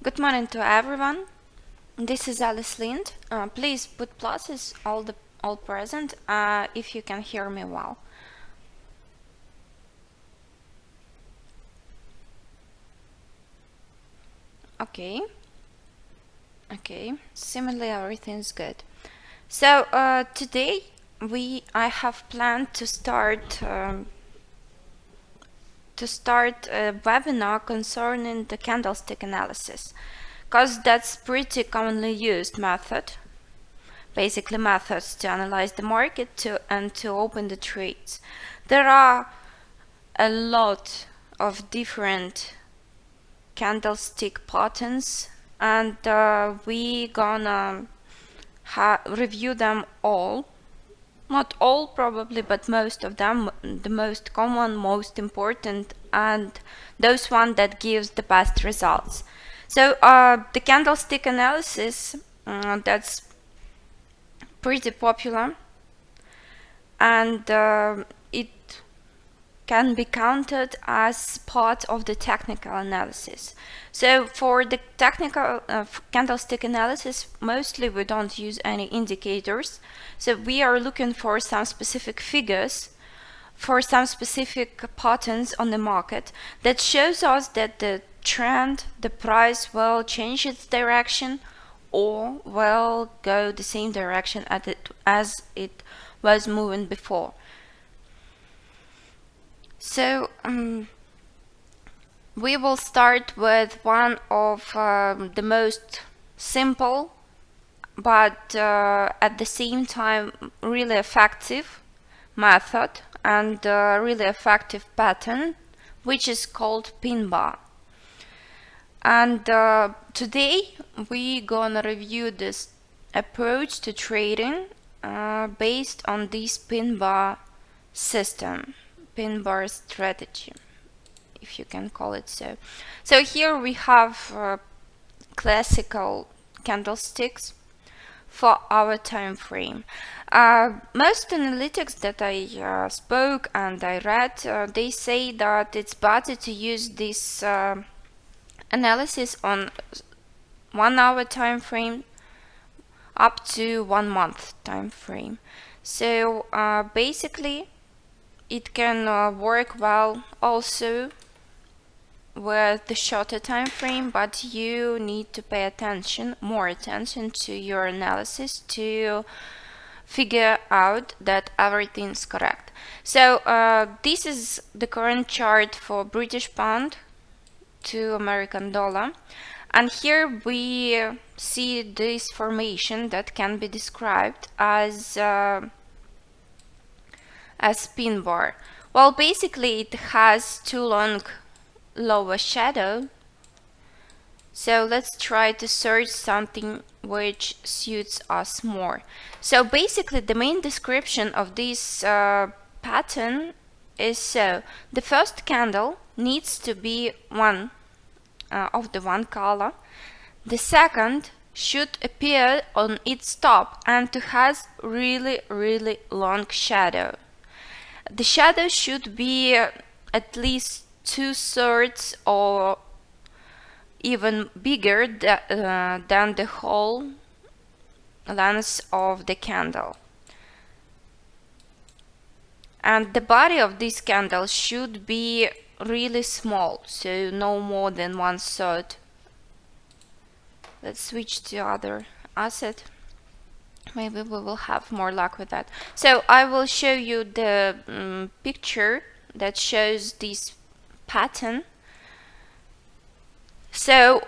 Good morning to everyone. This is Alice Lind. Please put pluses all present if you can hear me well. Okay. Similarly, everything's good. So today I have planned to start a webinar concerning the candlestick analysis, because that's pretty commonly used method. Basically, methods to analyze the market and to open the trades. There are a lot of different candlestick patterns, and we gonna review them all. Not all probably, but most of them, the most common, most important, and those one that gives the best results. So the candlestick analysis, that's pretty popular, and it can be counted as part of the technical analysis. So for the technical candlestick analysis, mostly we don't use any indicators. So we are looking for some specific figures for some specific patterns on the market that shows us that the trend, the price will change its direction or will go the same direction as it was moving before. So we will start with one of the most simple but at the same time really effective method and really effective pattern, which is called Pinball. And today we gonna review this approach to trading based on this Pinball system, Pinball strategy, if you can call it so. So here we have classical candlesticks for our time frame. Most analytics that I spoke and I read, they say that it's better to use this analysis on 1 hour time frame up to 1 month time frame. So basically it can work well also with the shorter time frame, but you need to pay more attention to your analysis to figure out that everything's correct. So this is the current chart for British pound to American dollar, and here we see this formation that can be described as pin bar. Well, basically it has too long lower shadow. So let's try to search something which suits us more. So basically the main description of this pattern is so the first candle needs to be one of the one color. The second should appear on its top and to has really long shadow. The shadow should be at least 2/3 or even bigger than the whole length of the candle. And the body of this candle should be really small, so no more than 1/3. Let's switch to other asset. Maybe we will have more luck with that. So I will show you the picture that shows this pattern, so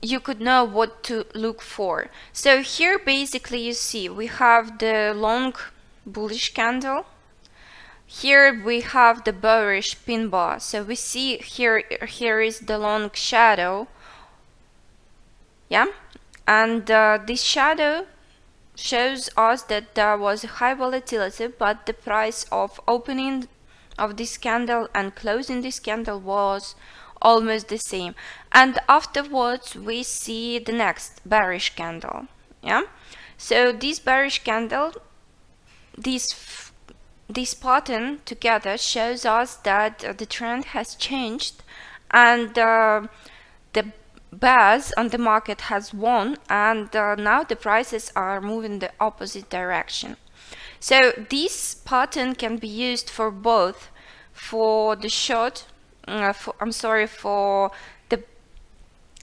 you could know what to look for. So here basically you see we have the long bullish candle. Here we have the bearish pin bar. So we see here is the long shadow, yeah, and this shadow shows us that there was high volatility, but the price of opening of this candle and closing this candle was almost the same. And afterwards we see the next bearish candle, yeah. So this bearish candle, this pattern together shows us that the trend has changed, and the bears on the market has won, and now the prices are moving the opposite direction. So this pattern can be used for both, for the short, for the,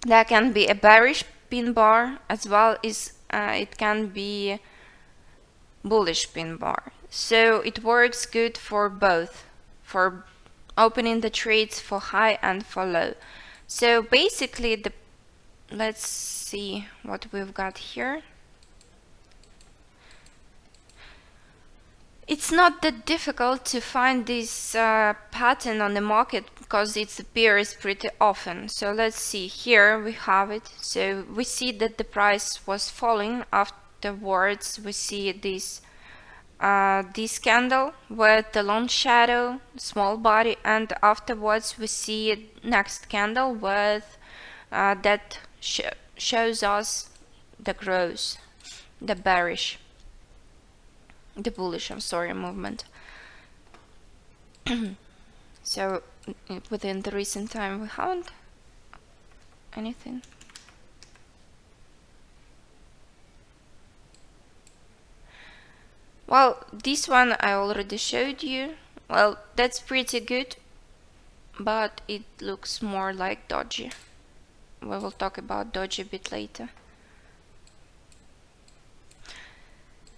there can be a bearish pin bar, as well as it can be bullish pin bar. So it works good for both, for opening the trades for high and for low. So basically, let's see what we've got here. It's not that difficult to find this pattern on the market because it appears pretty often. So let's see, here we have it. So we see that the price was falling. Afterwards we see this candle with the long shadow, small body, and afterwards we see next candle with that shows us the growth, the bullish movement. So within the recent time we haven't anything. Well, this one I already showed you. Well, that's pretty good, but it looks more like dodgy. We will talk about dodgy a bit later.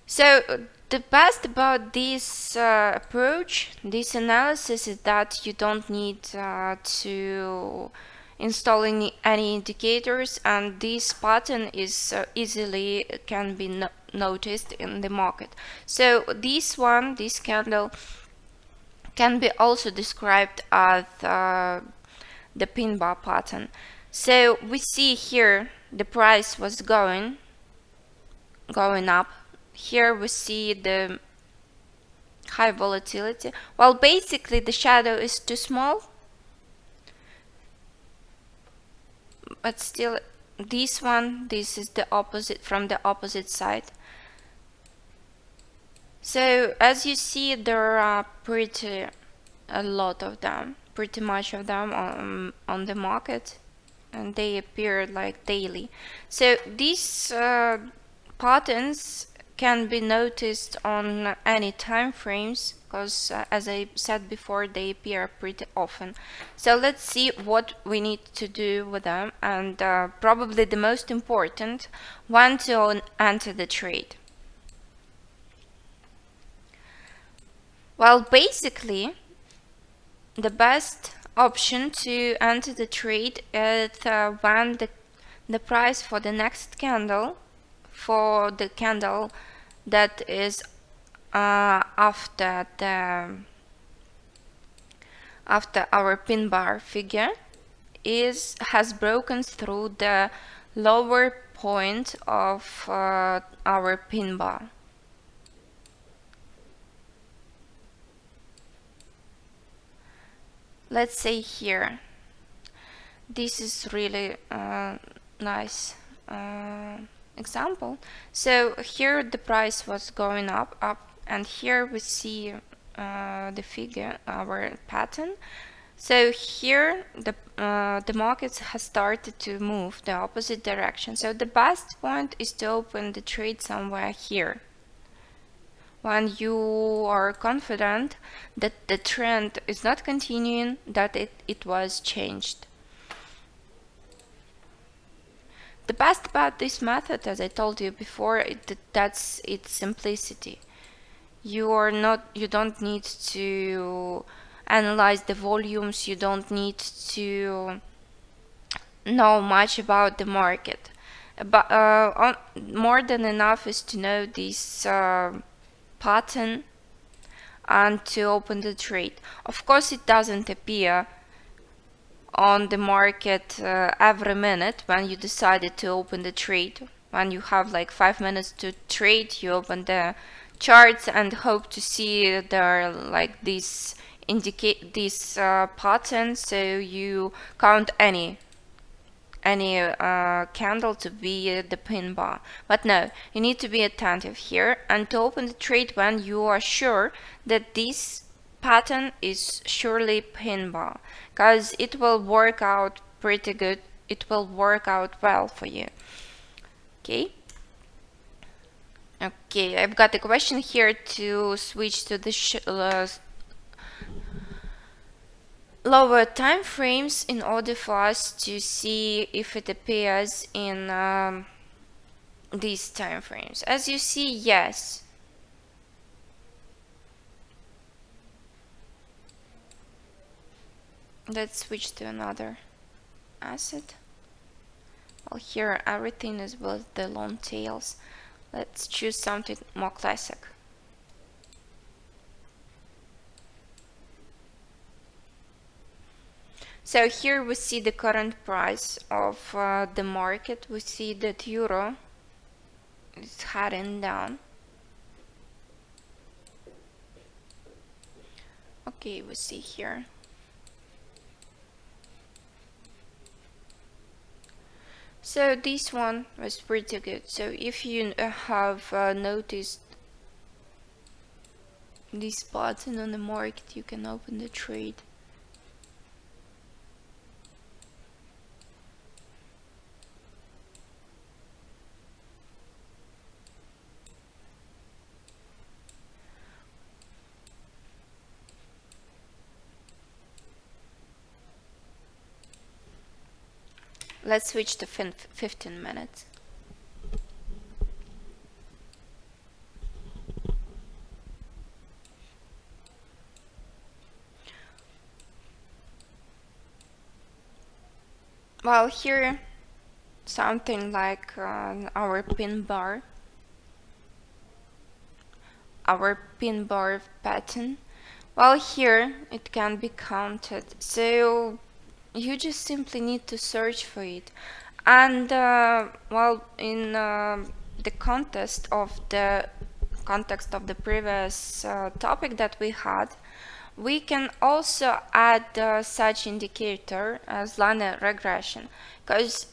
So the best about this approach, this analysis, is that you don't need to install any indicators, and this pattern is easily can be noticed in the market. So this candle can be also described as the pinball pattern. So we see here the price was going up. Here we see the high volatility. Well, basically the shadow is too small, but still this is the opposite, from the opposite side. So as you see, there are pretty much of them on the market, and they appear like daily. So these patterns can be noticed on any time frames, because as I said before, they appear pretty often. So let's see what we need to do with them, and probably the most important, when to enter the trade. Well, basically the best option to enter the trade is when the price for the next candle, for the candle that is after our pin bar figure has broken through the lower point of our pin bar. Let's say here, this is really nice example. So here the price was going up, and here we see the figure, our pattern. So here the markets has started to move the opposite direction. So the best point is to open the trade somewhere here, when you are confident that the trend is not continuing, that it was changed. The best about this method, as I told you before, that's its simplicity. You don't need to analyze the volumes, you don't need to know much about the market. But more than enough is to know this pattern and to open the trade. Of course, it doesn't appear on the market every minute when you decided to open the trade. When you have like 5 minutes to trade, you open the charts and hope to see there like this pattern, so you count any candle to be the pin bar. But no, you need to be attentive here and to open the trade when you are sure that this pattern is surely pin bar, because it will work out pretty good it will work out well for you. Okay. Okay, I've got a question here to switch to the lower time frames in order for us to see if it appears in these time frames. As you see, yes. Let's switch to another asset. Well, here everything is with the long tails. Let's choose something more classic. So here we see the current price of the market. We see that euro is heading down. Okay, we see here. So this one was pretty good. So if you have noticed this button on the market, you can open the trade. Let's switch to 15 minutes. Well, here something like our pin bar pattern. Well, here it can be counted, so you just simply need to search for it. And well, in the context of the previous topic that we had, we can also add such indicator as linear regression, because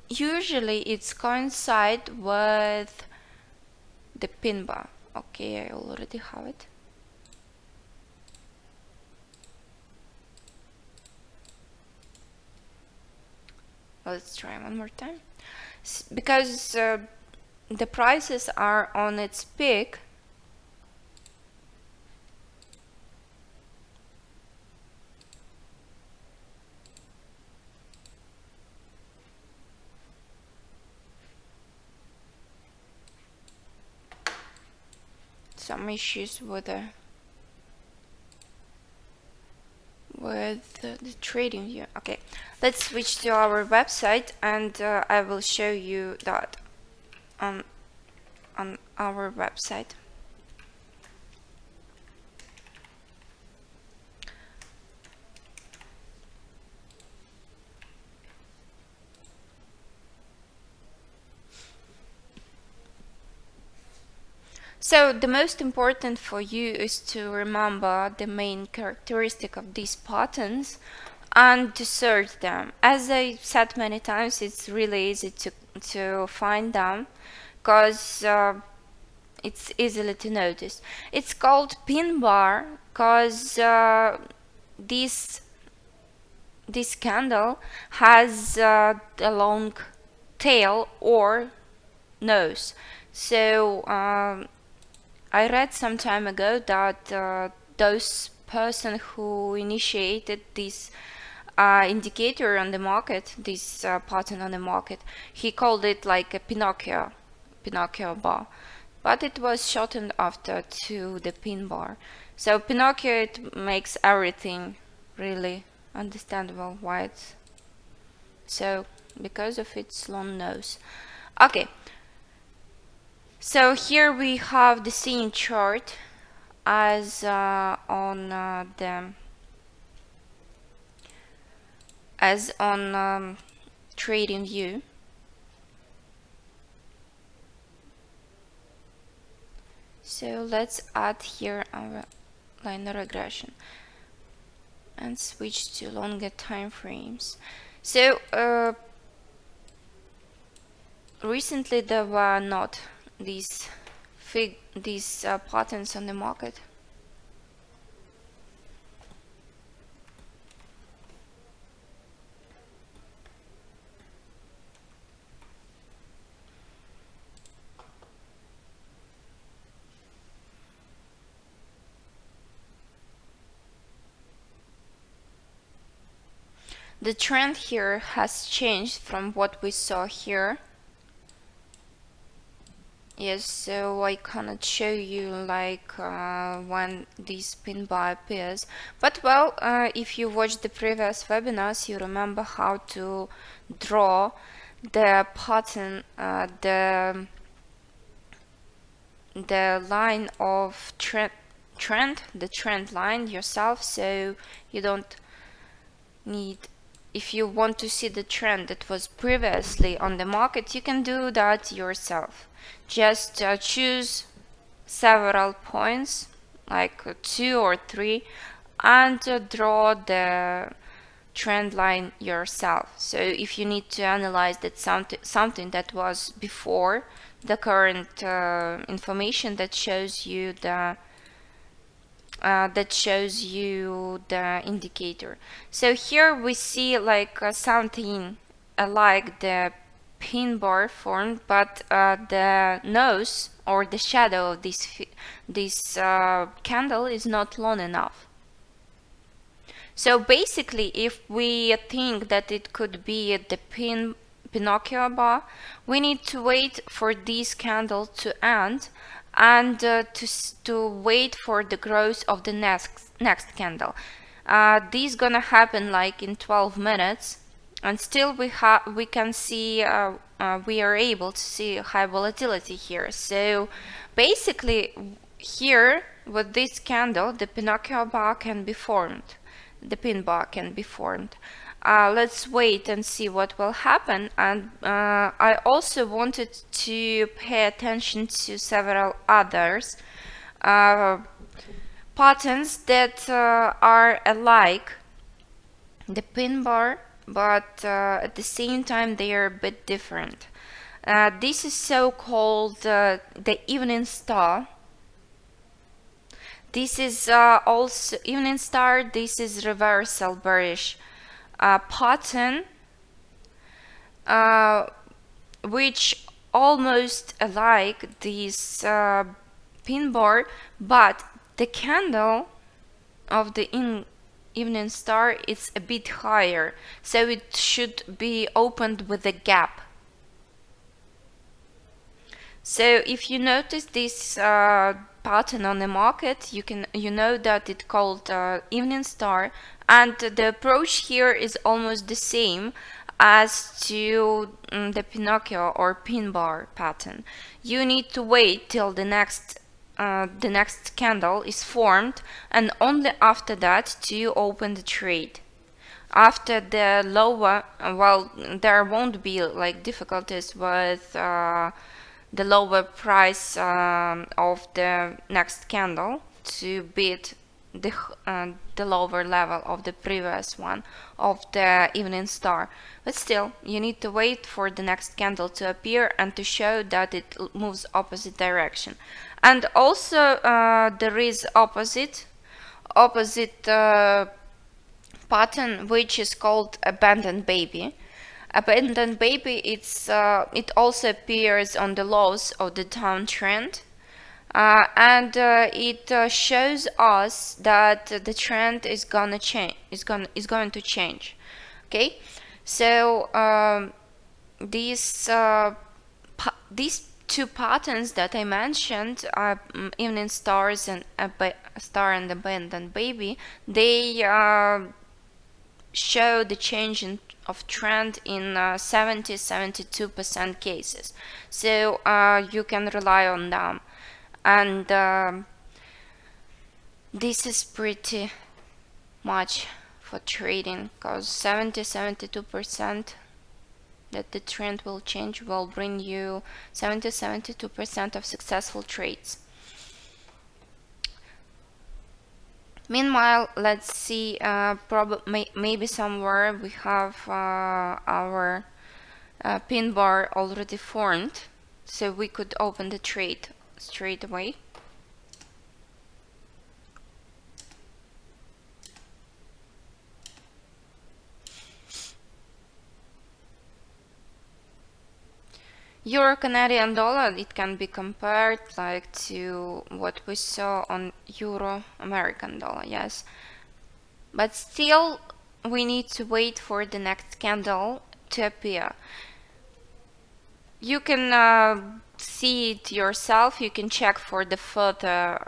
usually it's coincide with the pin bar. Okay, I already have it. Let's try one more time. Because the prices are on its peak, some issues with the trading view. Okay, let's switch to our website, and I will show you that on our website. So the most important for you is to remember the main characteristic of these patterns and to search them. As I said many times, it's really easy to find them because it's easily to notice. It's called pin bar because this candle has a long tail or nose. So I read some time ago that those person who initiated this indicator on the market, this pattern on the market, he called it like a Pinocchio bar, but it was shortened after to the pin bar. So Pinocchio, it makes everything really understandable why it's so, because of its long nose. Okay. So here we have the same chart as on trading view. So let's add here our linear regression and switch to longer time frames. So recently there were not these patterns on the market. the trend here has changed from what we saw here. Yes, so I cannot show you like when this pin bar appears, but well, if you watched the previous webinars, you remember how to draw the pattern, the line of trend, the trend line yourself, so you don't need, if you want to see the trend that was previously on the market, you can do that yourself. Just choose several points, like 2 or 3, and draw the trend line yourself. So if you need to analyze that something that was before the current information that shows you the indicator. So here we see like something like the pin bar formed, but the nose or the shadow of this candle is not long enough. So basically, if we think that it could be the Pinocchio bar, we need to wait for this candle to end and to wait for the growth of the next candle. This gonna happen like in 12 minutes, and still we can see we are able to see high volatility here. So basically, here with this candle, the Pinocchio bar can be formed. The pin bar can be formed. Let's wait and see what will happen. And I also wanted to pay attention to several others patterns that are alike the pin bar, but at the same time they are a bit different. This is so-called the evening star. This is also evening star. This is reversal bearish pattern, which almost alike this pin bar, but the candle of the evening star is a bit higher, so it should be opened with a gap. So if you notice this pattern on the market, you know that it's called evening star, and the approach here is almost the same as to the Pinocchio or pin bar pattern. You need to wait till the next candle is formed, and only after that do you open the trade. After the lower, well, there won't be like difficulties with the lower price of the next candle to beat the lower level of the previous one of the evening star, but still you need to wait for the next candle to appear and to show that it moves opposite direction. And also there is opposite pattern, which is called abandoned baby. Abandoned baby, it also appears on the lows of the downtrend, and it shows us that the trend is gonna change. Is going to change. Okay, so these two patterns that I mentioned, evening stars and star and abandoned baby, they show the change of trend in 70-72% cases, so you can rely on them, and this is pretty much for trading, because 70-72% that the trend will change will bring you 70-72% of successful trades. Meanwhile, let's see, maybe somewhere we have our pin bar already formed, so we could open the trade straight away. Euro Canadian dollar, it can be compared like to what we saw on Euro American dollar, yes. But still, we need to wait for the next candle to appear. You can see it yourself. You can check for the further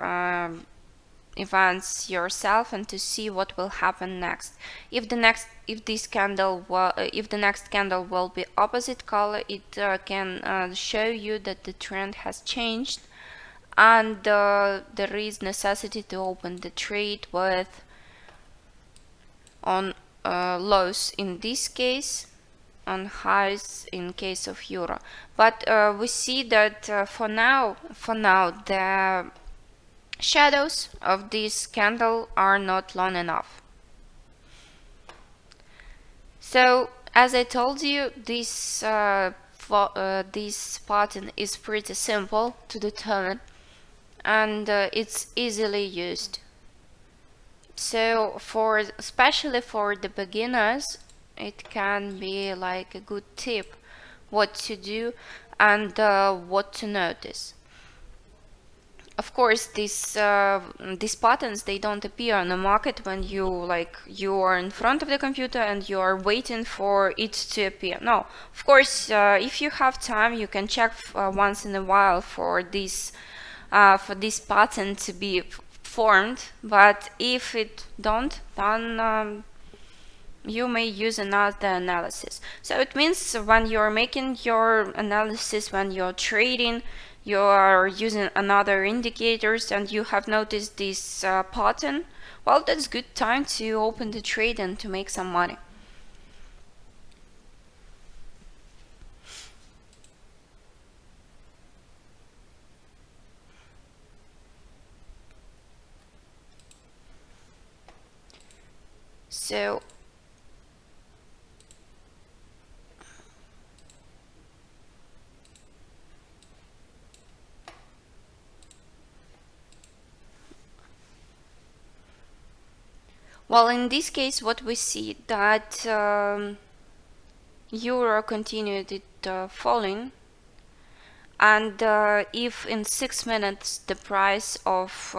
events yourself and to see what will happen next. If the next candle will be opposite color, it can show you that the trend has changed, and there is necessity to open the trade with on lows in this case, on highs in case of euro. But we see that for now the shadows of this candle are not long enough. So as I told you, this pattern is pretty simple to determine, and it's easily used. So especially for the beginners, it can be like a good tip what to do and what to notice. Of course, these patterns, they don't appear on the market when you are in front of the computer and you are waiting for it to appear. No, of course, if you have time, you can check once in a while for this pattern to be formed. But if it don't, then you may use another analysis. So it means when you're making your analysis, when you're trading, you are using another indicators and you have noticed this pattern, well, that's good time to open the trade and to make some money. So well, in this case, what we see that euro continued it falling, and if in 6 minutes the price of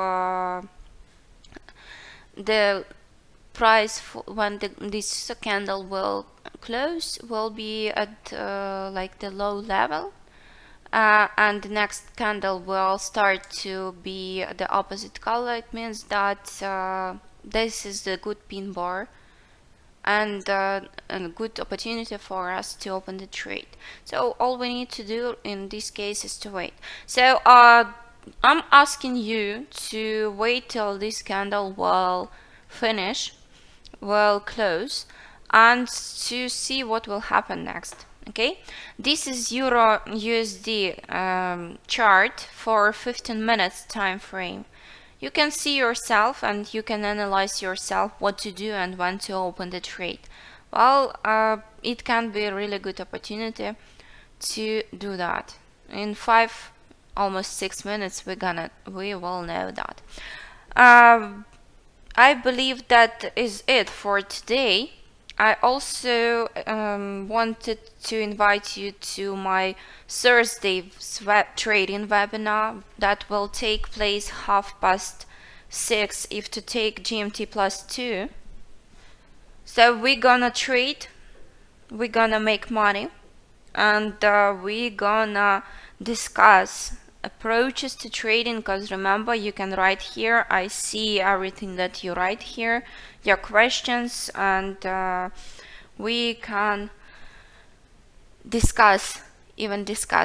when this candle will close will be at like the low level, and the next candle will start to be the opposite color, it means that this is the good pin bar and a good opportunity for us to open the trade. So all we need to do in this case is to wait. So I'm asking you to wait till this candle will finish, will close, and to see what will happen next. Okay, this is Euro USD chart for 15 minutes time frame. You can see yourself and you can analyze yourself what to do and when to open the trade. Well, it can be a really good opportunity to do that. In almost 6 minutes, we will know that. I believe that is it for today. I also wanted to invite you to my Thursday trading webinar that will take place 6:30 if to take GMT +2. So we're gonna trade, we're gonna make money, and we're gonna discuss approaches to trading, because remember, you can write here. I see everything that you write here, your questions, and we can discuss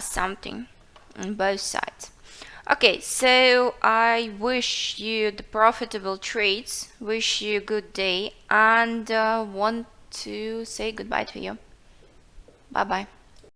something on both sides. Okay, so I wish you the profitable trades, wish you a good day, and want to say goodbye to you. Bye bye.